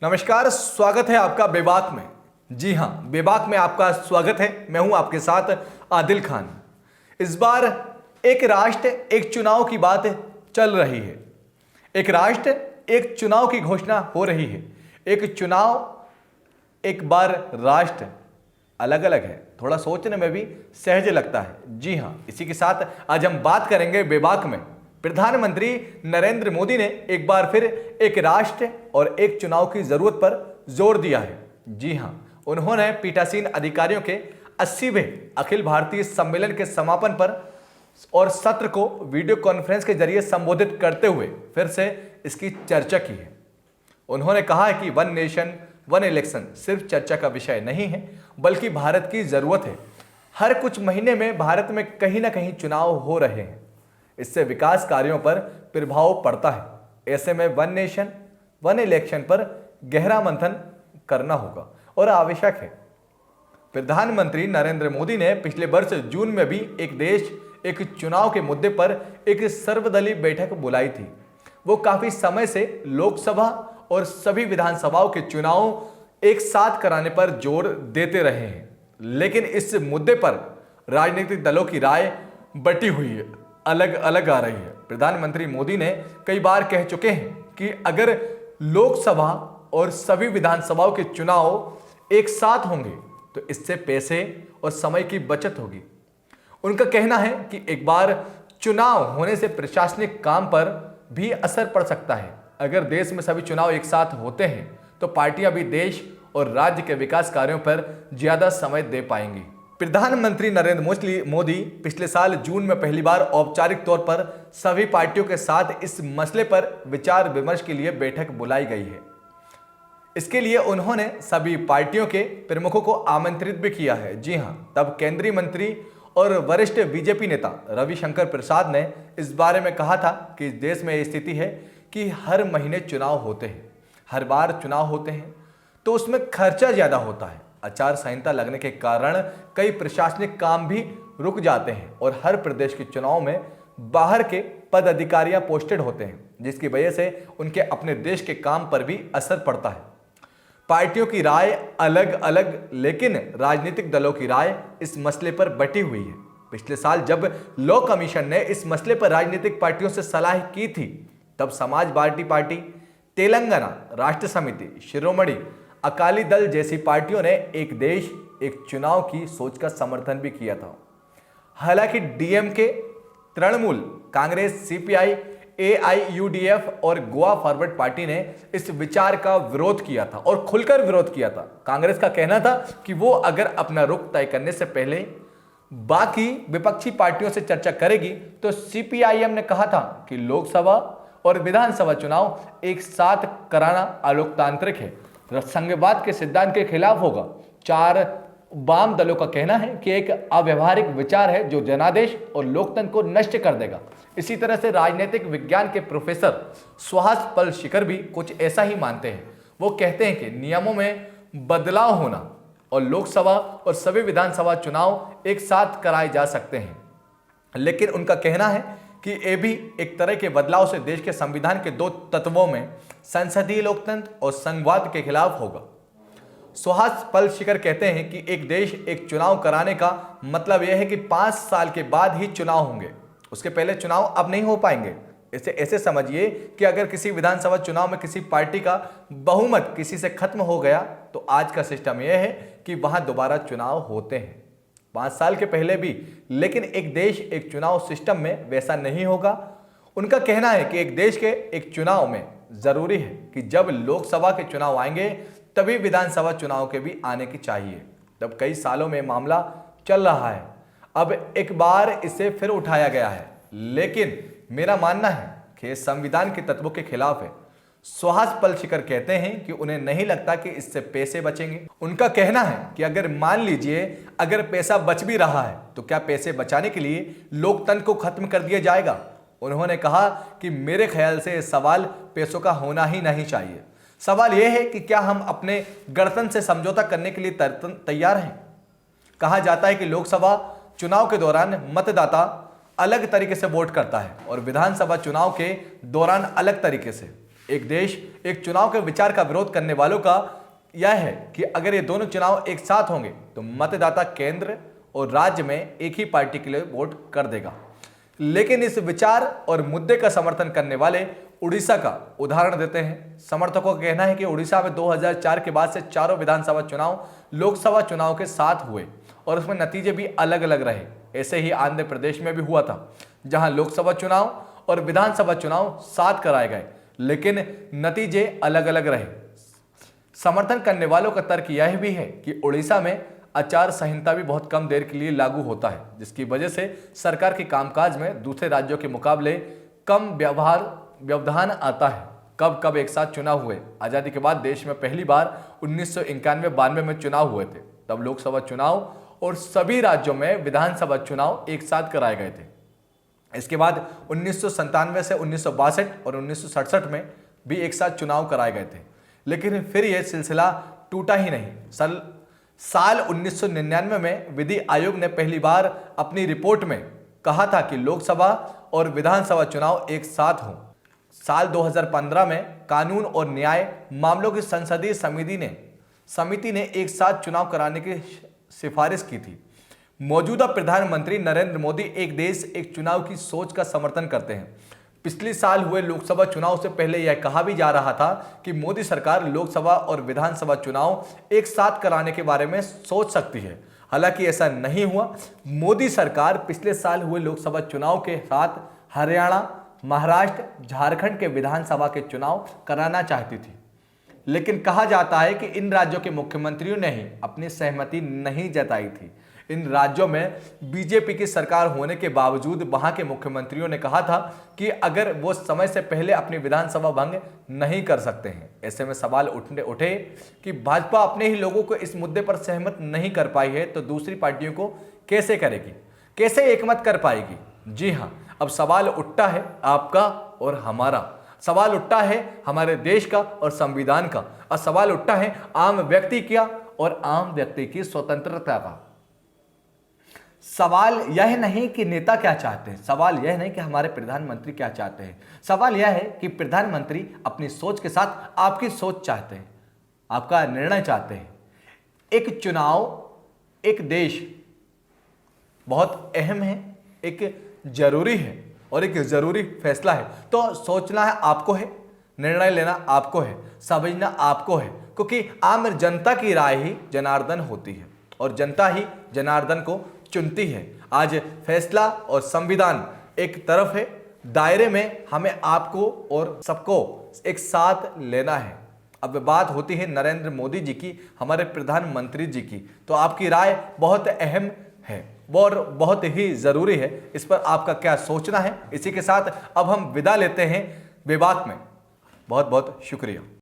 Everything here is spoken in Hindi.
नमस्कार, स्वागत है आपका बेबाक में। जी हाँ, बेबाक में आपका स्वागत है। मैं हूं आपके साथ आदिल खान। इस बार एक राष्ट्र एक चुनाव की बात चल रही है। एक राष्ट्र एक चुनाव की घोषणा हो रही है। एक चुनाव, एक बार राष्ट्र अलग अलग है। थोड़ा सोचने में भी सहज लगता है। जी हाँ, इसी के साथ आज हम बात करेंगे बेबाक में। प्रधानमंत्री नरेंद्र मोदी ने एक बार फिर एक राष्ट्र और एक चुनाव की जरूरत पर जोर दिया है। जी हां, उन्होंने पीठासीन अधिकारियों के 80वें अखिल भारतीय सम्मेलन के समापन पर और सत्र को वीडियो कॉन्फ्रेंस के जरिए संबोधित करते हुए फिर से इसकी चर्चा की है। उन्होंने कहा है कि वन नेशन वन इलेक्शन सिर्फ चर्चा का विषय नहीं है, बल्कि भारत की जरूरत है। हर कुछ महीने में भारत में कहीं ना कहीं चुनाव हो रहे हैं। इससे विकास कार्यों पर प्रभाव पड़ता है। ऐसे में वन नेशन वन इलेक्शन पर गहरा मंथन करना होगा और आवश्यक है। प्रधानमंत्री नरेंद्र मोदी ने पिछले वर्ष जून में भी एक देश एक चुनाव के मुद्दे पर एक सर्वदलीय बैठक बुलाई थी। वो काफी समय से लोकसभा और सभी विधानसभाओं के चुनाव एक साथ कराने पर जोर देते रहे हैं, लेकिन इस मुद्दे पर राजनीतिक दलों की राय बटी हुई है, अलग अलग आ रही है। प्रधानमंत्री मोदी ने कई बार कह चुके हैं कि अगर लोकसभा और सभी विधानसभाओं के चुनाव एक साथ होंगे तो इससे पैसे और समय की बचत होगी। उनका कहना है कि एक बार चुनाव होने से प्रशासनिक काम पर भी असर पड़ सकता है। अगर देश में सभी चुनाव एक साथ होते हैं तो पार्टियां भी देश और राज्य के विकास कार्यों पर ज्यादा समय दे पाएंगी। प्रधानमंत्री नरेंद्र मोदी पिछले साल जून में पहली बार औपचारिक तौर पर सभी पार्टियों के साथ इस मसले पर विचार विमर्श के लिए बैठक बुलाई गई है। इसके लिए उन्होंने सभी पार्टियों के प्रमुखों को आमंत्रित भी किया है। जी हां, तब केंद्रीय मंत्री और वरिष्ठ बीजेपी नेता रविशंकर प्रसाद ने इस बारे में कहा था कि देश में स्थिति है कि हर महीने चुनाव होते हैं। हर बार चुनाव होते हैं तो उसमें खर्चा ज्यादा होता है। आचार संहिता लगने के कारण कई प्रशासनिक काम भी रुक जाते हैं और हर प्रदेश के चुनाव में बाहर के पद अधिकारियां पोस्टेड होते हैं, जिसकी वजह से उनके अपने देश के काम पर भी असर पड़ता है। पार्टियों की राय अलग अलग, लेकिन राजनीतिक दलों की राय इस मसले पर बटी हुई है। पिछले साल जब लॉ कमीशन ने इस मसले पर राजनीतिक पार्टियों से सलाह की थी, तब समाजवादी पार्टी, तेलंगाना राष्ट्र समिति, शिरोमणि अकाली दल जैसी पार्टियों ने एक देश एक चुनाव की सोच का समर्थन भी किया था। हालांकि डीएमके, तृणमूल कांग्रेस, सीपीआई, एआईयूडीएफ और गोवा फॉरवर्ड पार्टी ने इस विचार का विरोध किया था और खुलकर विरोध किया था। कांग्रेस का कहना था कि वो अगर अपना रुख तय करने से पहले बाकी विपक्षी पार्टियों से चर्चा करेगी, तो सीपीआईएम ने कहा था कि लोकसभा और विधानसभा चुनाव एक साथ कराना अलोकतांत्रिक है, संघवाद के सिद्धांत के खिलाफ होगा। 4 वाम दलों का कहना है कि एक अव्यवहारिक विचार है जो जनादेश और लोकतंत्र को नष्ट कर देगा। इसी तरह से राजनीतिक विज्ञान के प्रोफेसर सुहास पलशिकर भी कुछ ऐसा ही मानते हैं। वो कहते हैं कि नियमों में बदलाव होना और लोकसभा और सभी विधानसभा चुनाव एक साथ कराए जा सकते हैं, लेकिन उनका कहना है कि ये भी एक तरह के बदलाव से देश के संविधान के 2 तत्वों में संसदीय लोकतंत्र और संघवाद के खिलाफ होगा। सुहास पलशिकर कहते हैं कि एक देश एक चुनाव कराने का मतलब यह है कि 5 साल के बाद ही चुनाव होंगे, उसके पहले चुनाव अब नहीं हो पाएंगे। इसे ऐसे समझिए कि अगर किसी विधानसभा चुनाव में किसी पार्टी का बहुमत किसी से खत्म हो गया तो आज का सिस्टम यह है कि वहां दोबारा चुनाव होते हैं 5 साल के पहले भी, लेकिन एक देश एक चुनाव सिस्टम में वैसा नहीं होगा। उनका कहना है कि एक देश के एक चुनाव में जरूरी है कि जब लोकसभा के चुनाव आएंगे तभी विधानसभा चुनाव के भी आने की चाहिए। तब कई सालों में मामला चल रहा है, अब एक बार इसे फिर उठाया गया है, लेकिन मेरा मानना है कि संविधान के तत्वों के खिलाफ है। सुहास पलशिकर कहते हैं कि उन्हें नहीं लगता कि इससे पैसे बचेंगे। उनका कहना है कि अगर मान लीजिए अगर पैसा बच भी रहा है तो क्या पैसे बचाने के लिए लोकतंत्र को खत्म कर दिया जाएगा। उन्होंने कहा कि मेरे ख्याल से सवाल पैसों का होना ही नहीं चाहिए। सवाल यह है कि क्या हम अपने गणतंत्र से समझौता करने के लिए तैयार हैं। कहा जाता है कि लोकसभा चुनाव के दौरान मतदाता अलग तरीके से वोट करता है और विधानसभा चुनाव के दौरान अलग तरीके से। एक देश एक चुनाव के विचार का विरोध करने वालों का यह है कि अगर ये दोनों चुनाव एक साथ होंगे तो मतदाता केंद्र और राज्य में एक ही पार्टी के लिए वोट कर देगा। लेकिन इस विचार और मुद्दे का समर्थन करने वाले उड़ीसा का उदाहरण देते हैं। समर्थकों का कहना है कि उड़ीसा में 2004 के बाद से चारों विधानसभा चुनाव लोकसभा चुनाव के साथ हुए और उसमें नतीजे भी अलग अलग रहे। ऐसे ही आंध्र प्रदेश में भी हुआ था, जहां लोकसभा चुनाव और विधानसभा चुनाव साथ कराए गए, लेकिन नतीजे अलग अलग रहे। समर्थन करने वालों का तर्क यह भी है कि उड़ीसा में आचार संहिता भी बहुत कम देर के लिए लागू होता है, जिसकी वजह से सरकार के कामकाज में दूसरे राज्यों के मुकाबले कम व्यवधान आता है। कब कब एक साथ चुनाव हुए। आजादी के बाद देश में पहली बार 1991-92 में चुनाव हुए थे। तब लोकसभा चुनाव और सभी राज्यों में विधानसभा चुनाव एक साथ कराए गए थे। इसके बाद 1997 से 1962 और 1967 में भी एक साथ चुनाव कराए गए थे, लेकिन फिर यह सिलसिला टूटा ही नहीं। साल 1999 में विधि आयोग ने पहली बार अपनी रिपोर्ट में कहा था कि लोकसभा और विधानसभा चुनाव एक साथ हों। साल 2015 में कानून और न्याय मामलों की संसदीय समिति ने एक साथ चुनाव कराने की सिफारिश की थी। मौजूदा प्रधानमंत्री नरेंद्र मोदी एक देश एक चुनाव की सोच का समर्थन करते हैं। पिछले साल हुए लोकसभा चुनाव से पहले यह कहा भी जा रहा था कि मोदी सरकार लोकसभा और विधानसभा चुनाव एक साथ कराने के बारे में सोच सकती है। हालांकि ऐसा नहीं हुआ। मोदी सरकार पिछले साल हुए लोकसभा चुनाव के साथ हरियाणा, महाराष्ट्र, झारखंड के विधानसभा के चुनाव कराना चाहती थी, लेकिन कहा जाता है कि इन राज्यों के मुख्यमंत्रियों ने ही अपनी सहमति नहीं जताई थी। इन राज्यों में बीजेपी की सरकार होने के बावजूद वहां के मुख्यमंत्रियों ने कहा था कि अगर वो समय से पहले अपनी विधानसभा भंग नहीं कर सकते हैं। ऐसे में सवाल उठे कि भाजपा अपने ही लोगों को इस मुद्दे पर सहमत नहीं कर पाई है तो दूसरी पार्टियों को कैसे करेगी, कैसे एकमत कर पाएगी। जी हाँ, अब सवाल उठता है आपका और हमारा, सवाल उठता है हमारे देश का और संविधान का, और सवाल उठता है आम व्यक्ति का और आम व्यक्ति की स्वतंत्रता का। सवाल यह नहीं कि नेता क्या चाहते हैं, सवाल यह नहीं कि हमारे प्रधानमंत्री क्या चाहते हैं। सवाल यह है कि प्रधानमंत्री अपनी सोच के साथ आपकी सोच चाहते हैं, आपका निर्णय चाहते हैं। एक चुनाव, एक देश बहुत अहम है, एक जरूरी है और एक जरूरी फैसला है। तो सोचना है आपको है, निर्णय लेना आपको है, समझना आपको है, क्योंकि आम जनता की राय ही जनार्दन होती है और जनता ही जनार्दन को चुनती है। आज फैसला और संविधान एक तरफ है, दायरे में हमें आपको और सबको एक साथ लेना है। अब बात होती है नरेंद्र मोदी जी की, हमारे प्रधानमंत्री जी की, तो आपकी राय बहुत अहम है और बहुत ही जरूरी है। इस पर आपका क्या सोचना है। इसी के साथ अब हम विदा लेते हैं बेबाक में। बहुत बहुत शुक्रिया।